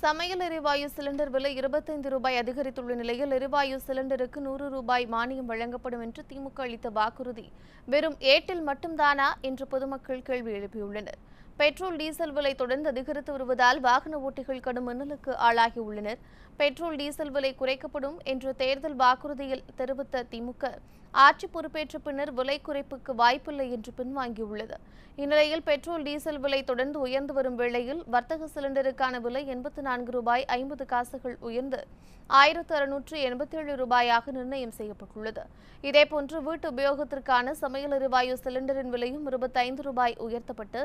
சமையல் எரிவாயு சிலிண்டர் விலை ரூபாய் 25 அதிகரித்துள்ள நிலையில் எரிவாயு சிலிண்டருக்கு ரூபாய் மானியம் வழங்கப்படும் என்று திமுக அளித்த வாக்குறுதி வெறும் ஏட்டில் மட்டும்தானா என்று பொதுமக்கள் கேள்வி எழுப்பியுள்ளனர். பெட்ரோல் டீசல் விலை தொடர்ந்து அதிகரித்து வருவதால் வாகன ஓட்டிகள் கடும் இன்னலுக்கு ஆளாகியுள்ளனர். பெட்ரோல் டீசல் விலை குறைக்கப்படும் என்று தேர்தல் வாக்குறுதியில் தெரிவித்த திமுக ஆட்சி பொறுப்பேற்ற பின்னர் விலை குறைப்புக்கு வாய்ப்பில்லை என்று பின்வாங்கியுள்ளது. இந்நிலையில் பெட்ரோல் டீசல் விலை தொடர்ந்து உயர்ந்து வரும் வேளையில் வர்த்தக சிலிண்டருக்கான விலை ரூபாய் 80 உயர்ந்து ரூபாயாக நிர்ணயம் செய்யப்பட்டுள்ளது. இதேபோன்று வீட்டு உபயோகத்திற்கான சமையல் எரிவாயு சிலிண்டரின் விலையும் ரூபாய் உயர்த்தப்பட்டு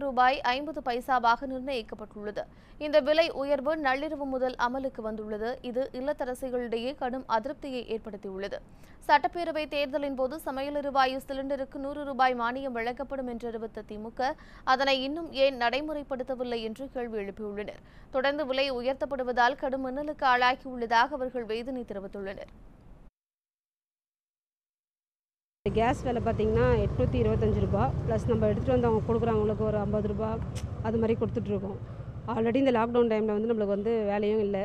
ரூபாய் 50 நிர்ணயிக்கப்பட்டுள்ளது. இந்த விலை உயர்வு நள்ளிரவு முதல் அமலுக்கு வந்துள்ளது. இது இல்லத்தரசிகளிடையே கடும் அதிருப்தியை ஏற்படுத்தியுள்ளது. சட்டப்பேரவை தேர்தலின் போது சமையல் எரிவாயு சிலிண்டருக்கு ரூபாய் மானியம் வழங்கப்படும் என்று அறிவித்த திமுக அதனை இன்னும் ஏன் நடைமுறைப்படுத்தவில்லை என்று கேள்வி எழுப்பியுள்ளனர். தொடர்ந்து விலை உயர்த்தப்படுவதால் கடும் இன்னலுக்கு ஆளாகியுள்ளதாக அவர்கள் வேதனை தெரிவித்துள்ளனர். கேஸ் விலை பார்த்தீங்கன்னா 825 ரூபா ப்ளஸ் நம்ம எடுத்துகிட்டு வந்து அவங்க கொடுக்குறவங்களுக்கு ஒரு 50 ரூபா அது மாதிரி கொடுத்துட்ருக்கோம். ஆல்ரெடி இந்த லாக்டவுன் டைமில் நம்மளுக்கு வேலையும் இல்லை.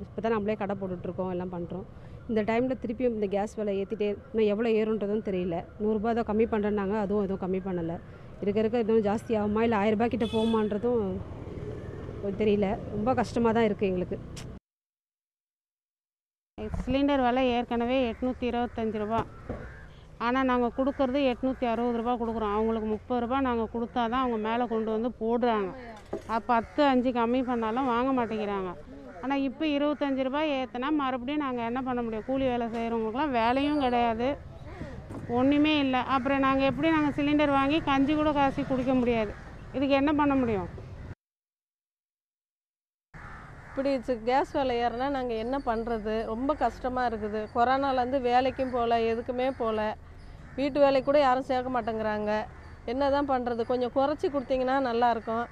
இப்போ தான் நம்மளே கடை போட்டுட்ருக்கோம், எல்லாம் பண்ணுறோம். இந்த டைமில் திருப்பியும் இந்த கேஸ் விலை ஏற்றிட்டே இன்னும் எவ்வளோ ஏறுன்றதும் தெரியல. 100 ரூபா தான் கம்மி பண்ணுறேன்னாங்க, அதுவும் எதுவும் கம்மி பண்ணலை. இருக்க இன்னும் ஜாஸ்தி ஆகுமா இல்லை 1000 ரூபாய் கிட்ட போகுமான்றதும் தெரியல. ரொம்ப கஷ்டமாக தான் இருக்குது எங்களுக்கு. சிலிண்டர் விலை ஏற்கனவே 825 ரூபா, ஆனால் நாங்கள் கொடுக்குறது 860 ரூபா கொடுக்குறோம். அவங்களுக்கு 30 ரூபா நாங்கள் கொடுத்தா தான் அவங்க மேலே கொண்டு வந்து போடுறாங்க. 10, 5 கம்மி பண்ணாலும் வாங்க மாட்டேங்கிறாங்க. ஆனால் இப்போ 25 ரூபாய் ஏற்றினா மறுபடியும் நாங்கள் என்ன பண்ண முடியும்? கூலி வேலை செய்கிறவங்களுக்குலாம் வேலையும் கிடையாது, ஒன்றுமே இல்லை. அப்புறம் நாங்கள் சிலிண்டர் வாங்கி கஞ்சி கூட காசி குடிக்க முடியாது. இதுக்கு என்ன பண்ண முடியும்? இப்படி கேஸ் விலை ஏறினா நாங்கள் என்ன பண்ணுறது? ரொம்ப கஷ்டமாக இருக்குது. கொரோனாலேருந்து வேலைக்கும் போகல, எதுக்குமே போகல. வீட்டு வேலை கூட யாரும் சேர்க்க மாட்டேங்கிறாங்க. என்ன தான் பண்ணுறது? கொஞ்சம் குறைச்சி கொடுத்தீங்கன்னா நல்லாயிருக்கும்.